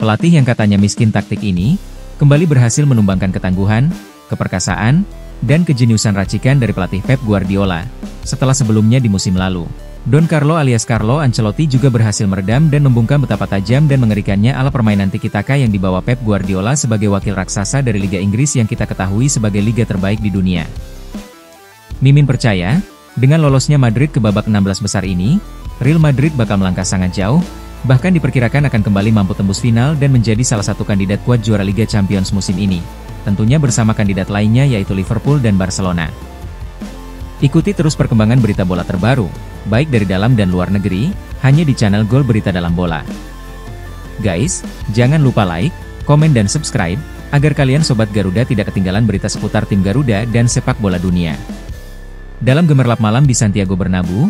Pelatih yang katanya miskin taktik ini, kembali berhasil menumbangkan ketangguhan, keperkasaan, dan kejeniusan racikan dari pelatih Pep Guardiola, setelah sebelumnya di musim lalu. Don Carlo alias Carlo Ancelotti juga berhasil meredam dan membungkam betapa tajam dan mengerikannya ala permainan tiki-taka yang dibawa Pep Guardiola sebagai wakil raksasa dari Liga Inggris yang kita ketahui sebagai liga terbaik di dunia. Mimin percaya, dengan lolosnya Madrid ke babak 16 besar ini, Real Madrid bakal melangkah sangat jauh, bahkan diperkirakan akan kembali mampu tembus final dan menjadi salah satu kandidat kuat juara Liga Champions musim ini, tentunya bersama kandidat lainnya yaitu Liverpool dan Barcelona. Ikuti terus perkembangan berita bola terbaru, baik dari dalam dan luar negeri, hanya di channel Gol Berita Dalam Bola. Guys, jangan lupa like, komen dan subscribe, agar kalian Sobat Garuda tidak ketinggalan berita seputar tim Garuda dan sepak bola dunia. Dalam gemerlap malam di Santiago Bernabeu,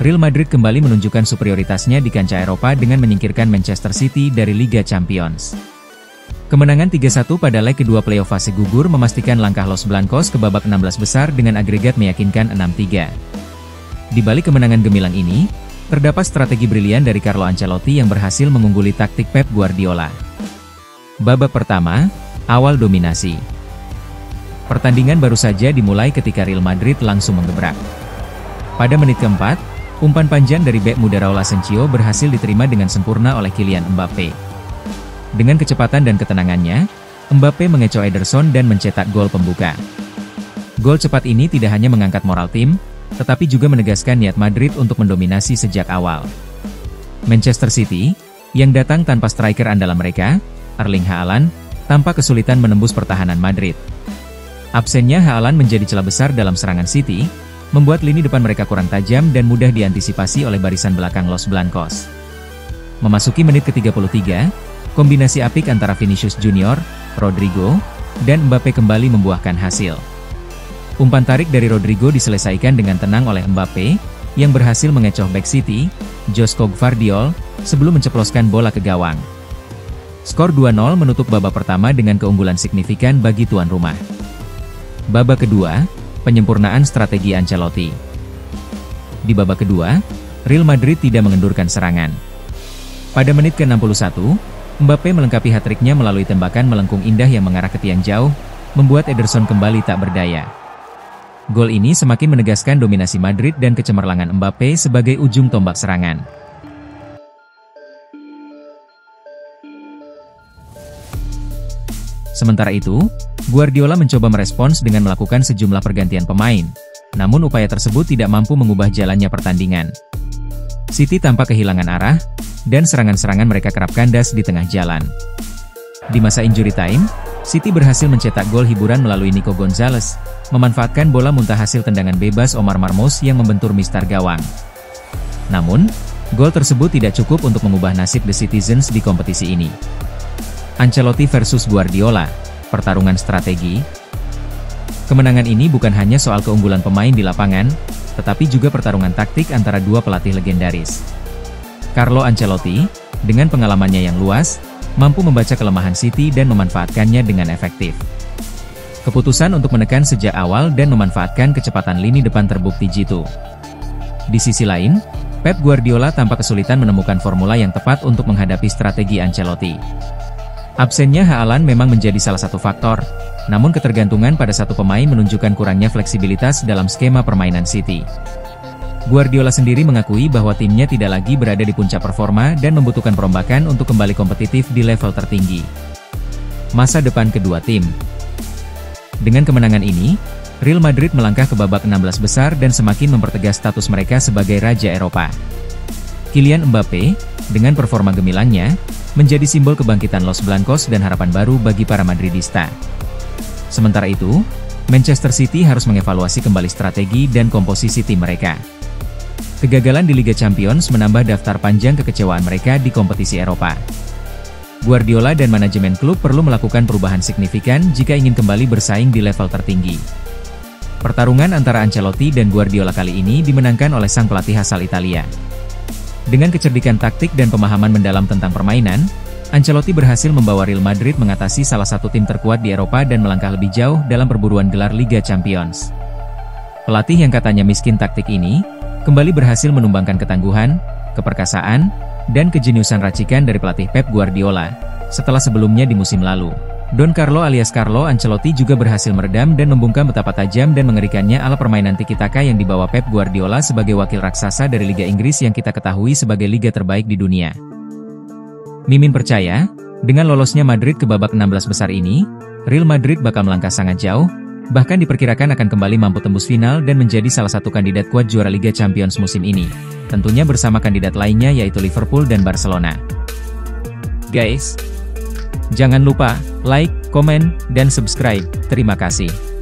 Real Madrid kembali menunjukkan superioritasnya di kancah Eropa dengan menyingkirkan Manchester City dari Liga Champions. Kemenangan 3-1 pada leg kedua playoff fase gugur memastikan langkah Los Blancos ke babak 16 besar dengan agregat meyakinkan 6-3. Di balik kemenangan gemilang ini, terdapat strategi brilian dari Carlo Ancelotti yang berhasil mengungguli taktik Pep Guardiola. Babak pertama, awal dominasi. Pertandingan baru saja dimulai ketika Real Madrid langsung menggebrak. Pada menit keempat, umpan panjang dari bek muda Raul Asensio berhasil diterima dengan sempurna oleh Kylian Mbappe. Dengan kecepatan dan ketenangannya, Mbappe mengecoh Ederson dan mencetak gol pembuka. Gol cepat ini tidak hanya mengangkat moral tim, tetapi juga menegaskan niat Madrid untuk mendominasi sejak awal. Manchester City, yang datang tanpa striker andalan mereka, Erling Haaland, tampak kesulitan menembus pertahanan Madrid. Absennya Haaland menjadi celah besar dalam serangan City, membuat lini depan mereka kurang tajam dan mudah diantisipasi oleh barisan belakang Los Blancos. Memasuki menit ke-33, kombinasi apik antara Vinicius Junior, Rodrigo, dan Mbappe kembali membuahkan hasil. Umpan tarik dari Rodrigo diselesaikan dengan tenang oleh Mbappe, yang berhasil mengecoh bek City, Joško Gvardiol, sebelum menceploskan bola ke gawang. Skor 2-0 menutup babak pertama dengan keunggulan signifikan bagi tuan rumah. Babak kedua, penyempurnaan strategi Ancelotti. Di babak kedua, Real Madrid tidak mengendurkan serangan. Pada menit ke-61, Mbappe melengkapi hat-tricknya melalui tembakan melengkung indah yang mengarah ke tiang jauh, membuat Ederson kembali tak berdaya. Gol ini semakin menegaskan dominasi Madrid dan kecemerlangan Mbappe sebagai ujung tombak serangan. Sementara itu, Guardiola mencoba merespons dengan melakukan sejumlah pergantian pemain, namun upaya tersebut tidak mampu mengubah jalannya pertandingan. City tampak kehilangan arah, dan serangan-serangan mereka kerap kandas di tengah jalan. Di masa injury time, City berhasil mencetak gol hiburan melalui Nico Gonzalez, memanfaatkan bola muntah hasil tendangan bebas Omar Marmoush yang membentur mistar gawang. Namun, gol tersebut tidak cukup untuk mengubah nasib The Citizens di kompetisi ini. Ancelotti versus Guardiola, pertarungan strategi. Kemenangan ini bukan hanya soal keunggulan pemain di lapangan, tetapi juga pertarungan taktik antara dua pelatih legendaris. Carlo Ancelotti, dengan pengalamannya yang luas, mampu membaca kelemahan City dan memanfaatkannya dengan efektif. Keputusan untuk menekan sejak awal dan memanfaatkan kecepatan lini depan terbukti jitu. Di sisi lain, Pep Guardiola tampak kesulitan menemukan formula yang tepat untuk menghadapi strategi Ancelotti. Absennya Haaland memang menjadi salah satu faktor, namun ketergantungan pada satu pemain menunjukkan kurangnya fleksibilitas dalam skema permainan City. Guardiola sendiri mengakui bahwa timnya tidak lagi berada di puncak performa dan membutuhkan perombakan untuk kembali kompetitif di level tertinggi. Masa depan kedua tim. Dengan kemenangan ini, Real Madrid melangkah ke babak 16 besar dan semakin mempertegas status mereka sebagai Raja Eropa. Kylian Mbappe, dengan performa gemilangnya, menjadi simbol kebangkitan Los Blancos dan harapan baru bagi para Madridista. Sementara itu, Manchester City harus mengevaluasi kembali strategi dan komposisi tim mereka. Kegagalan di Liga Champions menambah daftar panjang kekecewaan mereka di kompetisi Eropa. Guardiola dan manajemen klub perlu melakukan perubahan signifikan jika ingin kembali bersaing di level tertinggi. Pertarungan antara Ancelotti dan Guardiola kali ini dimenangkan oleh sang pelatih asal Italia. Dengan kecerdikan taktik dan pemahaman mendalam tentang permainan, Ancelotti berhasil membawa Real Madrid mengatasi salah satu tim terkuat di Eropa dan melangkah lebih jauh dalam perburuan gelar Liga Champions. Pelatih yang katanya miskin taktik ini, kembali berhasil menumbangkan ketangguhan, keperkasaan, dan kejeniusan racikan dari pelatih Pep Guardiola, setelah sebelumnya di musim lalu. Don Carlo alias Carlo Ancelotti juga berhasil meredam dan membungkam betapa tajam dan mengerikannya ala permainan tiki-taka yang dibawa Pep Guardiola sebagai wakil raksasa dari Liga Inggris yang kita ketahui sebagai liga terbaik di dunia. Mimin percaya, dengan lolosnya Madrid ke babak 16 besar ini, Real Madrid bakal melangkah sangat jauh, bahkan diperkirakan akan kembali mampu tembus final dan menjadi salah satu kandidat kuat juara Liga Champions musim ini. Tentunya bersama kandidat lainnya yaitu Liverpool dan Barcelona. Guys, jangan lupa like, komen, dan subscribe. Terima kasih.